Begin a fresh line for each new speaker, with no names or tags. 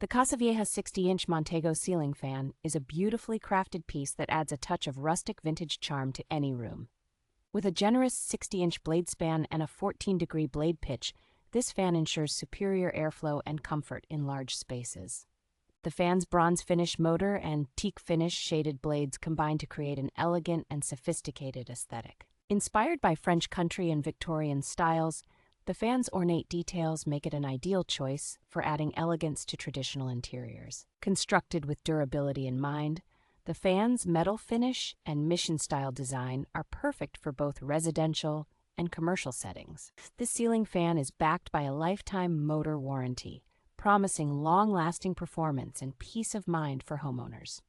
The Casa Vieja 60-inch Montego Ceiling Fan is a beautifully crafted piece that adds a touch of rustic vintage charm to any room. With a generous 60-inch blade span and a 14-degree blade pitch, this fan ensures superior airflow and comfort in large spaces. The fan's bronze finish motor and teak finish shaded blades combine to create an elegant and sophisticated aesthetic. Inspired by French country and Victorian styles, the fan's ornate details make it an ideal choice for adding elegance to traditional interiors. Constructed with durability in mind, the fan's metal finish and mission-style design are perfect for both residential and commercial settings. This ceiling fan is backed by a lifetime motor warranty, promising long-lasting performance and peace of mind for homeowners.